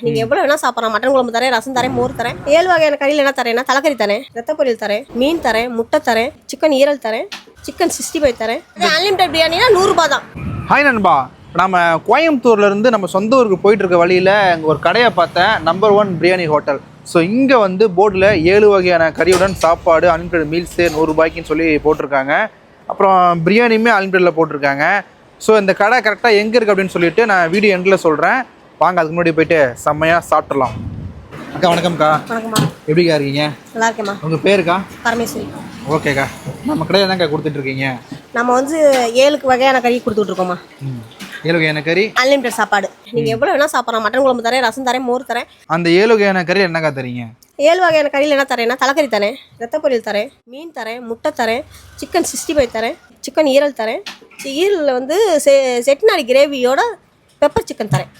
நீங்கள் எவ்வளோ வேணால் சாப்பிட்றோம். மட்டன் குழம்பு தரேன், ரசம் தரேன், மோர் தரேன். 7 வகையான கறியில் என்ன தரேன்னா தலைக்கறி தரேன், ரத்த பொரியல் தரேன், மீன் தரேன், முட்டை தரேன், சிக்கன் ஈரல் தரேன், சிக்கன் 65 தரேன். அன்லிமிட்டட் பிரியாணினா 100 ரூபா தான். ஹாய் நண்பா, நம்ம கோயம்புத்தூர்லேருந்து நம்ம சொந்த ஊருக்கு போயிட்டு இருக்க வழியில் இங்கே ஒரு கடையை பார்த்தேன், நம்பர் 1 பிரியாணி ஹோட்டல். ஸோ இங்கே வந்து போர்டில் 7 வகையான கறியுடன் சாப்பாடு அன்லிமிட்டட் மீல்ஸு 100 ரூபாய்க்குன்னு சொல்லி போட்டிருக்காங்க. அப்புறம் பிரியாணியுமே அன்லிமிட்டடில் போட்டிருக்காங்க. ஸோ இந்த கடை கரெக்டாக எங்கே இருக்குது அப்படின்னு சொல்லிட்டு நான் வீடியோ எண்டில் சொல்கிறேன். வாங்க அதுக்கு முன்னாடி போயிட்டு செம்மையாக சாப்பிட்றலாம். அக்கா வணக்கம்க்கா. வணக்கம்மா. எப்படிக்கா இருக்கீங்க? நல்லா இருக்கேம்மா. உங்கள் பேருக்கா? பரமேஸ்வரி. ஓகேக்கா. நம்ம கடையில் தான்க்கா கொடுத்துட்ருக்கீங்க? நம்ம வந்து 7 வகையான கறி கொடுத்துட்ருக்கோம்மா. 7 வகையான கறி அன்லிமிட்டட் சாப்பாடு. நீங்கள் எவ்வளோ வேணால் சாப்பிட்றோம். மட்டன் குழம்பு தரேன், ரசம் தரேன், மோர் தரேன். அந்த 7 வகையான கறி என்னக்கா தரீங்க? 7 வகையான கறியில் என்ன தரேன்னா தலைக்கறி தரேன், ரத்த பொரியல் தரேன், மீன் தரேன், முட்டை தரேன், சிக்கன் 65 தரேன், சிக்கன் ஈரல் தரேன். ஈரலில் வந்து செட்டிநாடு கிரேவியோட பெப்பர் சிக்கன் தரேன்.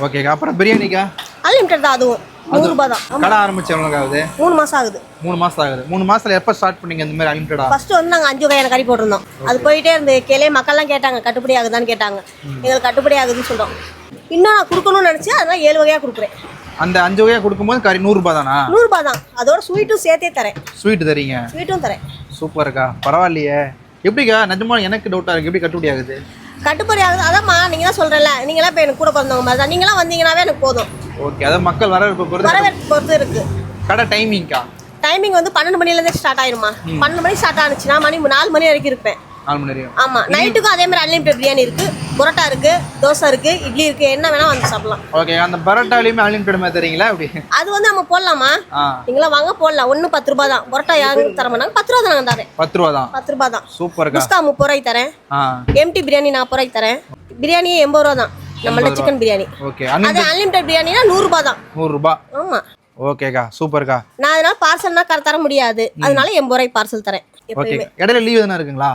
ஓகேக்கா. அப்புறம் பிரியாணிக்கா? அன்லிமிட்டட் தான், அதுவும் 100 ரூபா தான். கடை ஆரம்பிச்சு எவ்வளோ ஆகுது? 3 மாதம் ஆகுது. 3 மாதம் ஆகுது. 3 மாதத்தில் எப்போ ஸ்டார்ட் பண்ணீங்க இந்த மாதிரி அன்லிமிட்டடா? ஃபஸ்ட்டு வந்து நாங்கள் 5 வகையான கறி போட்டிருந்தோம். அது போயிட்டே இருந்து மக்கள்லாம் கேட்டாங்க கட்டுப்படி ஆகுதான்னு கேட்டாங்க. எங்களுக்கு கட்டுப்படி ஆகுதுன்னு சொல்கிறோம். இன்னும் நான் கொடுக்கணும்னு நினச்சி அதனால் 7 வகையாக கொடுக்குறேன். அந்த 5 வகையாக கொடுக்கும்போது கறி 100 ரூபா தானா? 100 ரூபா தான். அதோட ஸ்வீட்டும் சேர்த்தே தரேன். ஸ்வீட்டு தரீங்க? ஸ்வீட்டும் தரேன். சூப்பர்க்கா, பரவாயில்லையே. எப்படிக்கா நிஜமா எனக்கு டவுட்டாக இருக்குது, எப்படி கட்டுப்படி ஆகுது? கட்டுப்படி ஆகுது அதாம்மா, நீங்கள் தான் சொல்கிறேன்ல, நீங்களாம் இப்போ எனக்கு கூட பிறந்தவங்க மாதிரி தான். நீங்களாம் வந்தீங்கன்னாவே எனக்கு போதும். ஓகே. அதாவது மக்கள் வரவேற்பு பொறுத்து இருக்குது. கடை டைமிங்க்கா? டைமிங் வந்து 12 மணிலேருந்து ஸ்டார்ட் ஆயிருமா. 12 மணிக்கு ஸ்டார்ட் ஆனிச்சுன்னா 4 மணி வரைக்கும் இருப்பேன். 4 மணி வரைக்கும். ஆமாம். நைட்டுக்கும் அதே மாதிரி அன்லிமிட்டட் பிரியாணி இருக்குது, பரோட்டா இருக்குது, தோசை இருக்குது, இட்லி இருக்குது, என்ன வேணால் வந்து சாப்பிடலாம். ஓகே. அந்த பரோட்டாலையுமே அன்லிமிட்டட் மாதிரி தரீங்களா அப்படி? அது வந்து நம்ம போடலாமா, நீங்களாம் வாங்க போடலாம். 1 10 ரூபா தான். பரோட்டா யாரும் தர மாட்டாங்க. 10 ரூபா தான் நாங்கள் தரேன். 10 ரூபா தான். 10 ரூபா தான். சூப்பர்க்கா. குஸ்கா 30 ரூபாய்க்கு தரேன். எம்டி பிரியாணி 40 ரூபாய்க்கு தரேன். பிரியாணியே 80 ரூபா தான். நம்மள்ட்ட சிக்கன் பிரியாணி. ஓகே. அது அன்லிமிட்டட் பிரியாணினா 100 ரூபா தான். 100 ரூபா. ஆமாம். ஓகேக்கா, சூப்பர்க்கா. நான் அதனால பார்சல்னா தர முடியாது, அதனால 80 ரூபாய்க்கு பார்சல் தரேன். ஓகே. இடையில லீவ் எதுனா இருக்குங்களா?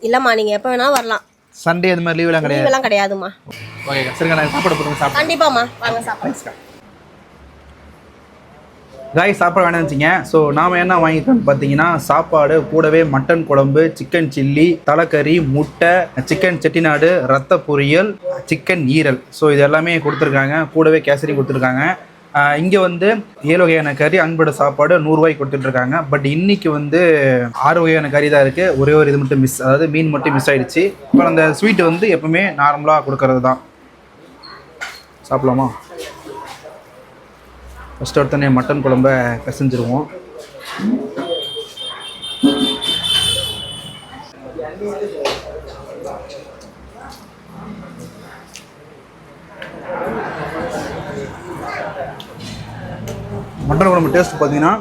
இல்லைம்மா, நீங்கள் எப்போ வேணாலும் வரலாம். சண்டே அது மாதிரி லீவெல்லாம் கிடையாது? லீவெல்லாம் கிடையாதுமா. ஓகேக்கா. சரிங்க, நான் சாப்பாடு போட்டு சாப்பிடுறேன். கண்டிப்பாம்மா, வாங்க சாப்பிடுங்க. காய் சாப்பாடு வேணாம் வச்சிங்க. ஸோ நாம் என்ன வாங்கிட்டோம்னு பார்த்தீங்கன்னா, சாப்பாடு கூடவே மட்டன் குழம்பு, சிக்கன் சில்லி, தலைக்கறி, முட்டை, சிக்கன் செட்டிநாடு, ரத்த பொரியல், சிக்கன் ஈரல். ஸோ இது எல்லாமே கொடுத்துருக்காங்க. கூடவே கேசரி கொடுத்துருக்காங்க. இங்கே வந்து 7 வகையான கறி அன்போட சாப்பாடு 100 ரூபாய்க்கு கொடுத்துட்ருக்காங்க. பட் இன்றைக்கி வந்து 6 வகையான கறி தான் இருக்குது. ஒரே ஒரு இது மட்டும் மிஸ், அதாவது மீன் மட்டும் மிஸ் ஆகிடுச்சு. இப்போ அந்த ஸ்வீட்டு வந்து எப்பவுமே நார்மலாக கொடுக்கறது தான். சாப்பிடலாமா? ஃபஸ்ட்டு ஒருத்தனே மட்டன் குழம்ப பிசைஞ்சிருவோம். மட்டன் குழம்பு டேஸ்ட் பார்த்தீங்கன்னா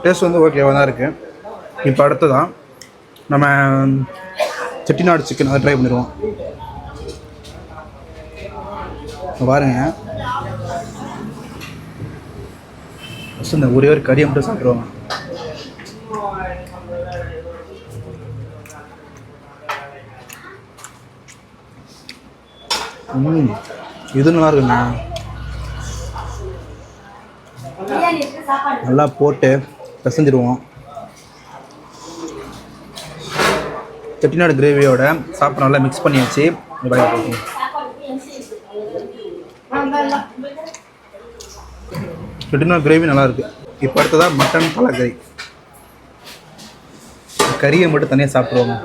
டேஸ்ட் வந்து ஓகேவாக தான் இருக்குது. இப்போ அடுத்ததான் நம்ம செட்டிநாடு சிக்கன் அதை ட்ரை பண்ணிடுவோம். பாருங்க, ஃபஸ்ட்டு இந்த ஒரே ஒரு கறியை மட்டும் சாப்பிடுவாங்க. இது நல்லா இருக்குண்ணா. நல்லா போட்டு பிசைஞ்சிடுவோம். செட்டிநாடு கிரேவியோட சாப்பிட நல்லா மிக்ஸ் பண்ணியாச்சு. செட்டிநாடு கிரேவி நல்லா இருக்கு. இப்போ அடுத்ததான் மட்டன் தலைக்கறி. கறியை மட்டும் தனியாக சாப்பிடுவோங்க.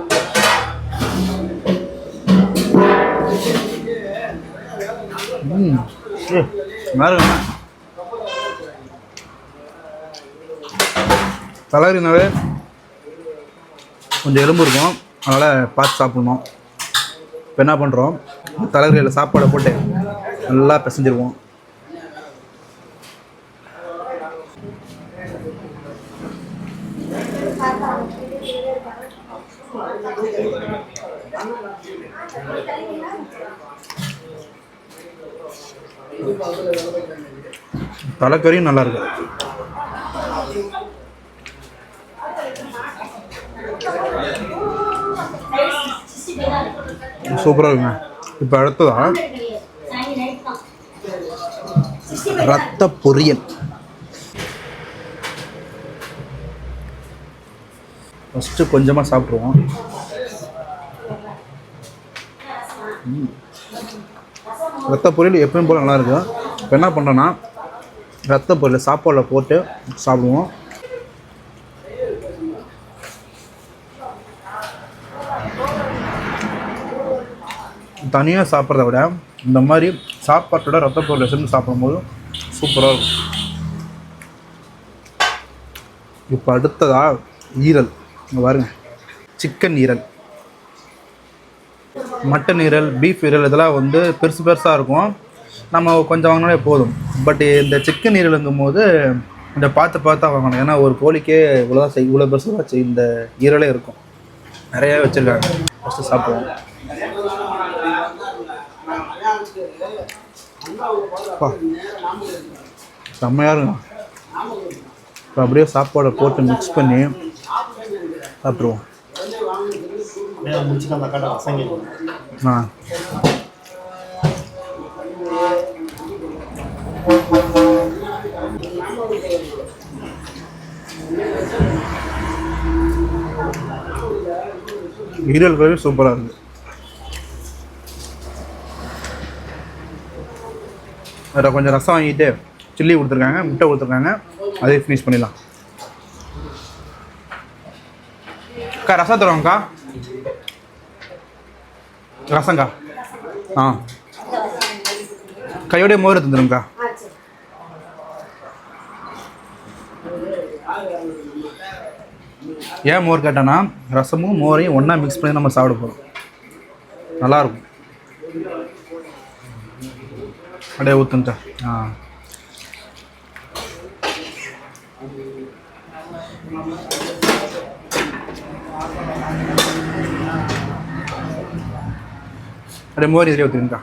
நல்லா இருக்குண்ணா. தலைக்கறினாவே கொஞ்சம் எலும்பு இருக்கும், அதனால் பார்த்து சாப்பிட்ணும். இப்போ என்ன பண்ணுறோம், தலைக்கறியில் சாப்பாடை போட்டு நல்லா பிசைஞ்சிருவோம். தலைக்கறியும் நல்லா இருக்கு. சூப்பராக இருக்குங்க. இப்போ அடுத்ததான் ரத்த பொரியல். ஃபஸ்ட்டு கொஞ்சமாக சாப்பிட்ருவோம். ரத்த பொரியல் எப்பயும் போல் நல்லாயிருக்கும். இப்போ என்ன பண்ணுறோன்னா ரத்த பொருள் சாப்பாடில் போட்டு சாப்பிடுவோம். தனியாக சாப்பிட்றத விட இந்த மாதிரி சாப்பாட்டோட ரத்த பொருளை சேர்ந்து சாப்பிடும்போது சூப்பராக இருக்கும். இப்போ அடுத்ததா ஈரல். இங்கே பாருங்க, சிக்கன் ஈரல், மட்டன் ஈரல், பீஃப் ஈரல் இதெல்லாம் வந்து பெருசு பெருசாக இருக்கும். நம்ம கொஞ்சம் வாங்கினாலே போதும். பட் இந்த சிக்கன் ஈரலுங்கும் போது இந்த பார்த்து பார்த்தா வாங்கணும். ஏன்னா ஒரு கோழிக்கே இவ்வளோ பெருசாக இந்த ஈரலே இருக்கும். நிறையா வச்சுருக்காங்க. ஃபஸ்ட்டு சாப்பிடுவோம். செம்மையாக இருக்கும். இப்போ அப்படியே சாப்பாடை போட்டு மிக்ஸ் பண்ணி சாப்பிடுவோம். ஈரல் கறி சூப்பராக இருக்குது. அதில் கொஞ்சம் ரசம் வாங்கிட்டு சில்லி கொடுத்துருக்காங்க, முட்டை கொடுத்துருக்காங்க. அதே ஃபினிஷ் பண்ணிடலாம். அக்கா ரசம் தருவாங்கக்கா. ரசங்க்கா. கையோடைய மோர் தந்துடுங்கக்கா. ஏன் மோர் கேட்டேன்னா ரசமும் மோரையும் ஒன்றா மிக்ஸ் பண்ணி நம்ம சாப்பிட போகிறோம். நல்லாயிருக்கும். அப்படியே ஊற்றுங்கக்கா. அப்படியே மோர் இதிலே ஊற்றுங்கக்கா.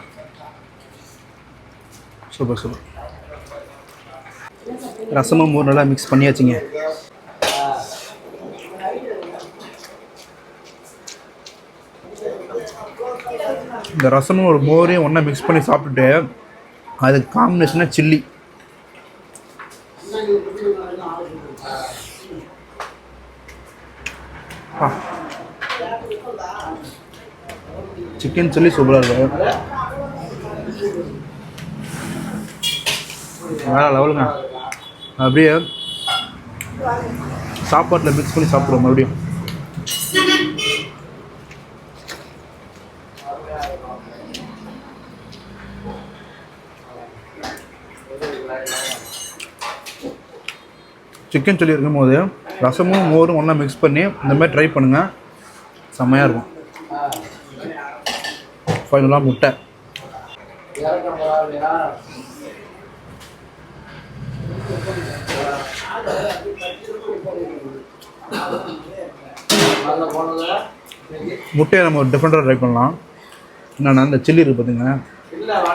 Super super. ரசமும் மோர் நல்லா மிக்ஸ் பண்ணியாச்சுங்க. இந்த ரசமும் ஒரு மோரையும் ஒன்றா மிக்ஸ் பண்ணி சாப்பிட்டுட்டு அதுக்கு காம்பினேஷனாக சில்லி. சிக்கன் சில்லி சூப்பராக இருக்கு. வேற லெவலுங்க. அப்படியே சாப்பாட்டில் மிக்ஸ் பண்ணி சாப்பிடுவோம் மறுபடியும். சிக்கன் சில்லி இருக்கும்போது ரசமும் மோரும் ஒன்றா மிக்ஸ் பண்ணி இந்த மாதிரி ட்ரை பண்ணுங்கள். செம்மையாக இருக்கும். ஃபைனலாக முட்டை. முட்டையை நம்ம ஒரு டிஃப்ரெண்ட்டாக ட்ரை பண்ணலாம். என்னென்னா இந்த சில்லி இருக்குது பார்த்திங்க,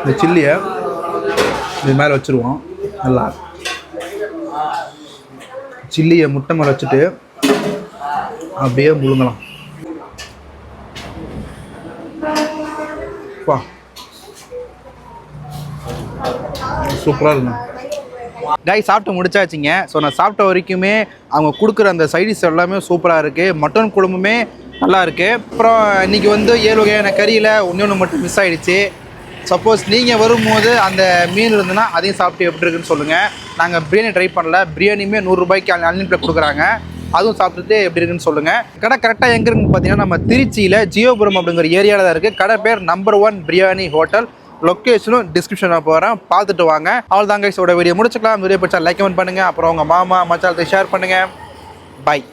இந்த சில்லியை இது மேலே வச்சுருவோம். நல்லா சில்லியை முட்டை மேலே வச்சுட்டு அப்படியே முழுங்கலாம். சூப்பராக இருக்குங்க. காய் சாப்பிட்டு முடிச்சாச்சுங்க. ஸோ நான் சாப்பிட்ட வரைக்குமே அவங்க கொடுக்குற அந்த சைடிஷ் எல்லாமே சூப்பராக இருக்குது. மட்டன் குழம்புமே நல்லா இருக்குது. அப்புறம் இன்றைக்கி வந்து 7 வகையான கறியில் ஒன்று மட்டும் மிஸ் ஆகிடுச்சு. சப்போஸ் நீங்கள் வரும்போது அந்த மீன் இருந்ததுன்னா அதையும் சாப்பிட்டு எப்படி இருக்குன்னு சொல்லுங்கள். நாங்கள் பிரியாணி ட்ரை பண்ணல. பிரியாணியுமே 100 ரூபாய்க்கு அன்லிமிட்டட் கொடுக்குறாங்க. அதுவும் சாப்பிட்டுட்டு எப்படி இருக்குன்னு சொல்லுங்கள். கடை கரெக்டாக எங்கே இருக்குன்னு பார்த்தீங்கன்னா நம்ம திருச்சியில் ஜியோபுரம் அப்படிங்கிற ஏரியாவில் தான் இருக்குது. கடை பேர் நம்பர் 1 பிரியாணி ஹோட்டல். லொக்கேஷனும் டிஸ்கிரிப்ஷனில் போகிறேன், பார்த்துட்டு வாங்க. அவள் தாங்க இதோட வீடியோ முடிச்சுக்கலாம். வீடியோ பிடிச்சா லைக் கமெண்ட் பண்ணுங்கள். அப்புறம் உங்கள் மாமா மச்சாலத்தை ஷேர் பண்ணுங்கள். பாய்.